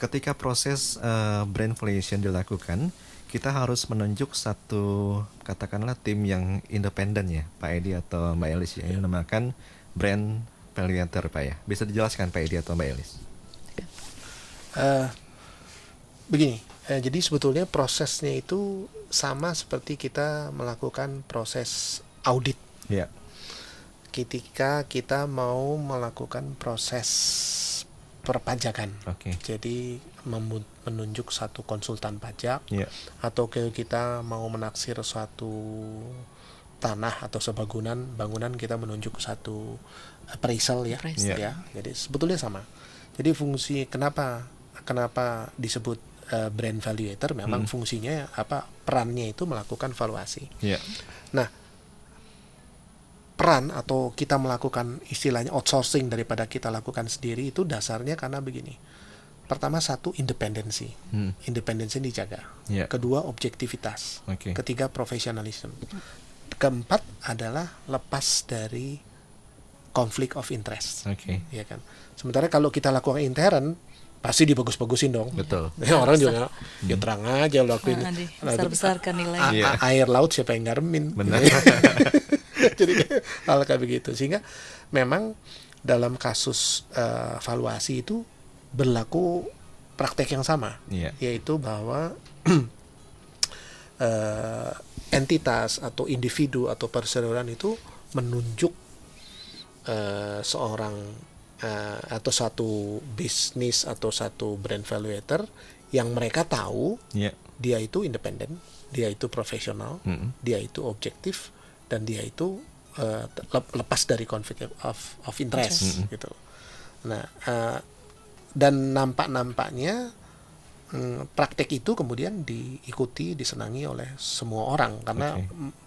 ketika proses brand valuation dilakukan, kita harus menunjuk satu katakanlah tim yang independen ya, Pak Edi atau Mbak Elis ya, yang dinamakan brand valuator Pak ya. Bisa dijelaskan Pak Edi atau Mbak Elis? Begini, jadi sebetulnya prosesnya itu sama seperti kita melakukan proses audit. Ya. Ketika kita mau melakukan proses perpajakan. Oke. Jadi menunjuk satu konsultan pajak, Ya. atau kita mau menaksir suatu tanah atau bangunan kita menunjuk satu appraisal ya. Appraisal. Ya. Jadi sebetulnya sama. Jadi fungsi kenapa disebut brand valuator, memang fungsinya perannya itu melakukan valuasi. Ya. Nah, peran atau kita melakukan istilahnya outsourcing daripada kita lakukan sendiri itu dasarnya karena begini. Pertama, satu, independensi. Independensi dijaga. Ya. Kedua, objektivitas. Oke. Ketiga, profesionalisme. Keempat adalah lepas dari conflict of interest. Oke. Ya kan. Sementara kalau kita lakukan intern, pasti dibagus-bagusin dong. Betul. Ya, orang juga ya terang aja lakuin. Besar-besarkan nilai. Iya. Air laut siapa yang ngaremin? Benar. Jadi hal kayak begitu, sehingga memang dalam kasus valuasi itu berlaku praktek yang sama, Iya. yaitu bahwa entitas atau individu atau perseroan itu menunjuk seorang atau satu bisnis atau satu brand valuator yang mereka tahu Ya. dia itu independen, dia itu profesional, dia itu objektif, dan dia itu lepas dari conflict of interest gitu. Nah, dan nampaknya praktek itu kemudian diikuti, disenangi oleh semua orang karena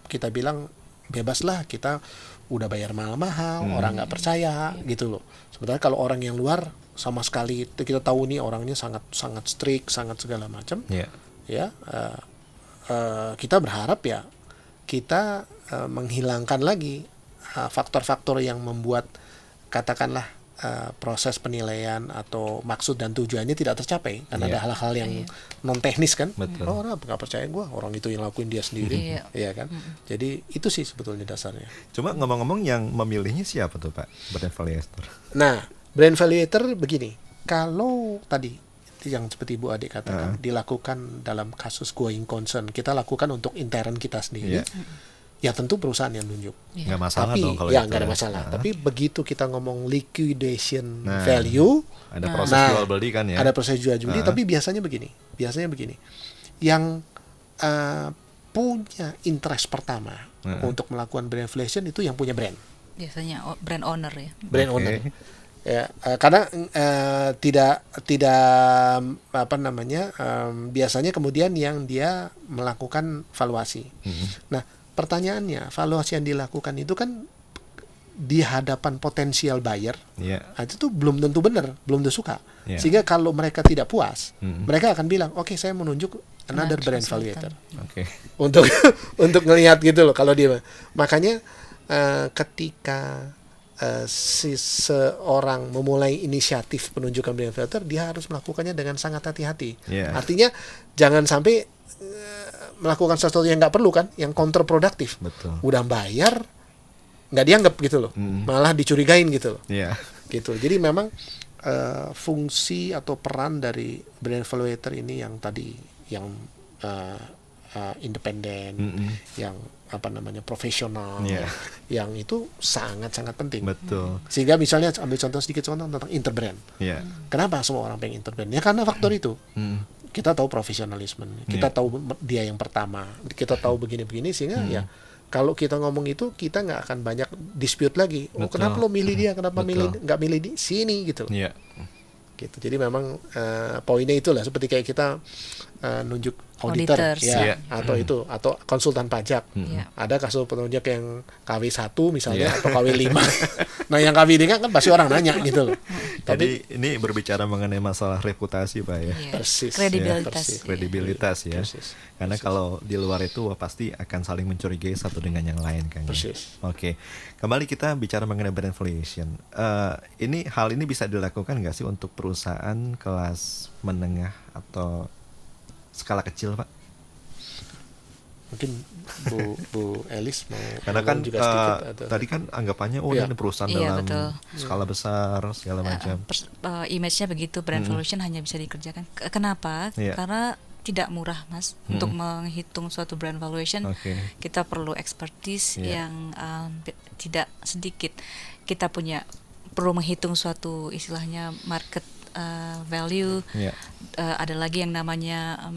kita bilang bebaslah, kita udah bayar mahal-mahal, orang nggak percaya gitu loh. Sementara kalau orang yang luar sama sekali kita tahu nih orangnya sangat strict, sangat segala macam. Ya. Ya, kita berharap ya kita menghilangkan lagi faktor-faktor yang membuat katakanlah proses penilaian atau maksud dan tujuannya tidak tercapai karena ada hal-hal yang non teknis kan. Betul. Oh, orang nggak percaya gue, orang itu yang lakuin dia sendiri, ya kan. Jadi itu sih sebetulnya dasarnya. Cuma ngomong-ngomong yang memilihnya siapa tuh Pak, brand valuator? Nah, brand valuator begini, kalau tadi yang seperti Bu Adik katakan dilakukan dalam kasus going concern, kita lakukan untuk intern kita sendiri. Ya tentu perusahaan yang nunjuk. Nggak masalah Tapi dong kalau ya gitu nggak ada ya. masalah. Tapi begitu kita ngomong liquidation value, Ada proses jual beli kan ya? ada proses jual beli. Tapi biasanya begini, yang punya interest pertama untuk melakukan brand valuation itu yang punya brand. Biasanya brand owner ya. Brand owner. Ya, karena tidak biasanya kemudian yang dia melakukan valuasi. Nah, pertanyaannya, valuasi yang dilakukan itu kan di hadapan potensial buyer, nah, itu tuh belum tentu benar, belum tentu suka. Sehingga kalau mereka tidak puas, mereka akan bilang, oke, saya menunjuk another brand valuator. Untuk ngelihat gitu loh kalau dia. Makanya ketika seorang memulai inisiatif penunjukan brand valuator, dia harus melakukannya dengan sangat hati-hati. Artinya jangan sampai melakukan sesuatu yang nggak perlu kan, yang counterproduktif. Udah bayar nggak dianggap gitu loh, malah dicurigain gitu loh. Gitu. Jadi memang fungsi atau peran dari brand valuator ini yang tadi yang independen, yang profesional, yang itu sangat-sangat penting. Sehingga misalnya ambil sedikit contoh tentang interbrand. Kenapa semua orang pengen interbrand? Ya karena faktor itu. Kita tahu profesionalisme, kita tahu dia yang pertama, kita tahu begini-begini, sehingga ya kalau kita ngomong itu kita nggak akan banyak dispute lagi. Oh, kenapa lo milih dia, kenapa nggak milih di sini gitu. Gitu. Jadi memang poinnya itulah, seperti kayak kita nunjuk auditor atau konsultan pajak. Ada kasus penunjuk yang KW 1 misalnya atau KW 5. Nah, yang KW 5 kan pasti orang nanya gitu loh. Jadi ini berbicara mengenai masalah reputasi Pak ya. Persis. Kredibilitas. Ya, kredibilitas ya. Persis. Karena kalau di luar itu pasti akan saling mencurigai satu dengan yang lain kan. Persis. Oke. Kembali kita bicara mengenai brand valuation. Hal ini bisa dilakukan nggak sih untuk perusahaan kelas menengah atau skala kecil Pak? Mungkin Bu Elis mau karena kan juga sedikit, atau... tadi kan anggapannya ini perusahaan dalam skala besar segala macam. Image-nya begitu, brand valuation hanya bisa dikerjakan. Kenapa? Karena tidak murah Mas. Untuk menghitung suatu brand valuation kita perlu expertise yang tidak sedikit. Kita perlu menghitung suatu istilahnya market value. Ada lagi yang namanya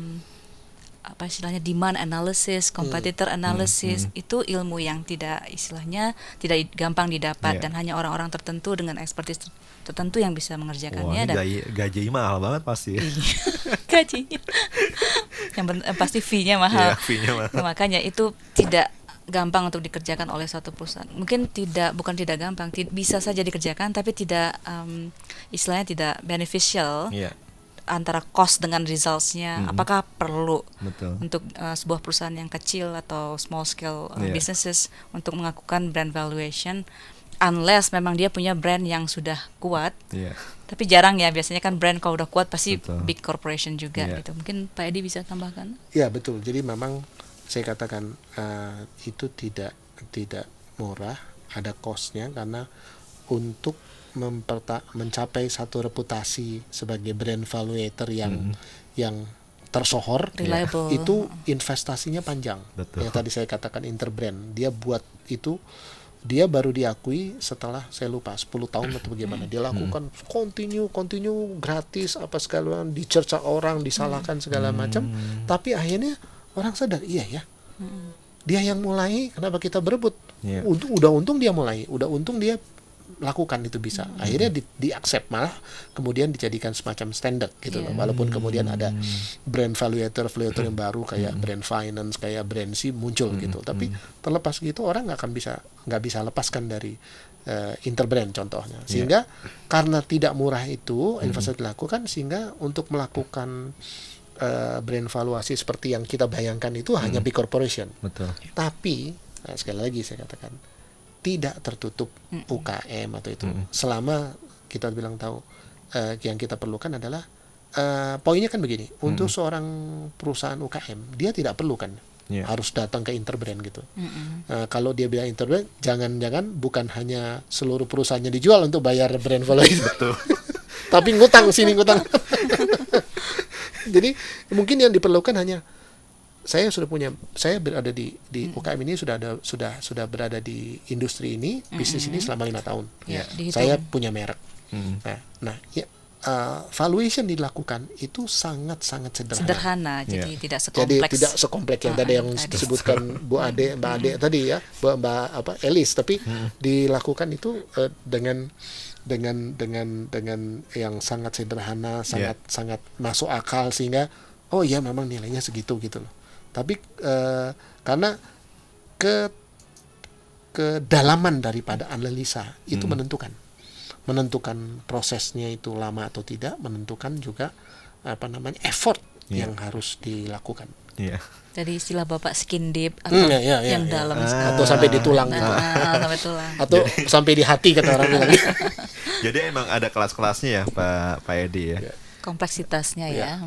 demand analysis, competitor analysis. Itu ilmu yang tidak gampang didapat dan hanya orang-orang tertentu dengan expertise tertentu yang bisa mengerjakannya. Dan gaji mahal banget pasti. Gajinya yang pasti fee-nya mahal. Fee-nya mahal. Nah, makanya itu tidak gampang untuk dikerjakan oleh suatu perusahaan. Mungkin bukan tidak gampang, bisa saja dikerjakan tapi tidak istilahnya tidak beneficial. Antara cost dengan results-nya, apakah perlu untuk sebuah perusahaan yang kecil atau small scale businesses untuk melakukan brand valuation, unless memang dia punya brand yang sudah kuat. Tapi jarang ya, biasanya kan brand kalau udah kuat pasti big corporation juga gitu. Mungkin Pak Edi bisa tambahkan? Ya betul, jadi memang saya katakan itu tidak murah, ada cost-nya, karena untuk mencapai satu reputasi sebagai brand valuator yang tersohor, itu investasinya panjang. Yang tadi saya katakan Interbrand, dia buat itu, dia baru diakui setelah saya lupa 10 tahun atau bagaimana. Dia lakukan continue gratis apa segala, dicerca orang, disalahkan segala macam, tapi akhirnya orang sadar iya ya. Dia yang mulai, kenapa kita berebut? Udah untung dia mulai, udah untung dia lakukan itu bisa. Akhirnya di-accept, malah kemudian dijadikan semacam standar gitu loh. Walaupun kemudian ada brand valuator yang baru kayak brand finance, kayak brand C muncul gitu. Tapi terlepas gitu orang nggak bisa lepaskan dari Interbrand contohnya. Sehingga karena tidak murah itu investasi dilakukan, sehingga untuk melakukan brand valuasi seperti yang kita bayangkan itu hanya big corporation. Tapi sekali lagi saya katakan tidak tertutup UKM atau itu. Selama kita bilang tahu yang kita perlukan adalah poinnya kan begini, untuk seorang perusahaan UKM dia tidak perlu kan harus datang ke Interbrand gitu. Kalau dia bilang Interbrand, jangan-jangan bukan hanya seluruh perusahaannya dijual untuk bayar brand valuation. Tapi ngutang sini ngutang. Jadi mungkin yang diperlukan hanya saya berada di UKM ini, sudah berada di industri ini, bisnis ini selama 5 tahun. Saya punya merek. Valuation dilakukan itu sangat sederhana. Jadi tidak sekompleks. Jadi tidak sekompleks yang tadi yang disebutkan Mbak Ade tadi ya, Mbak Elis, tapi dilakukan itu dengan yang sangat sederhana, sangat masuk akal, sehingga oh iya memang nilainya segitu gitu loh. Tapi karena kedalaman daripada analisa itu menentukan prosesnya itu lama atau tidak, menentukan juga effort yang harus dilakukan. Jadi istilah Bapak skin deep atau yang dalam atau sampai di tulang gitu. Sampai tulang. Atau sampai di hati kata orang bilang. Jadi emang ada kelas-kelasnya ya Pak Edi ya. Kompleksitasnya ya.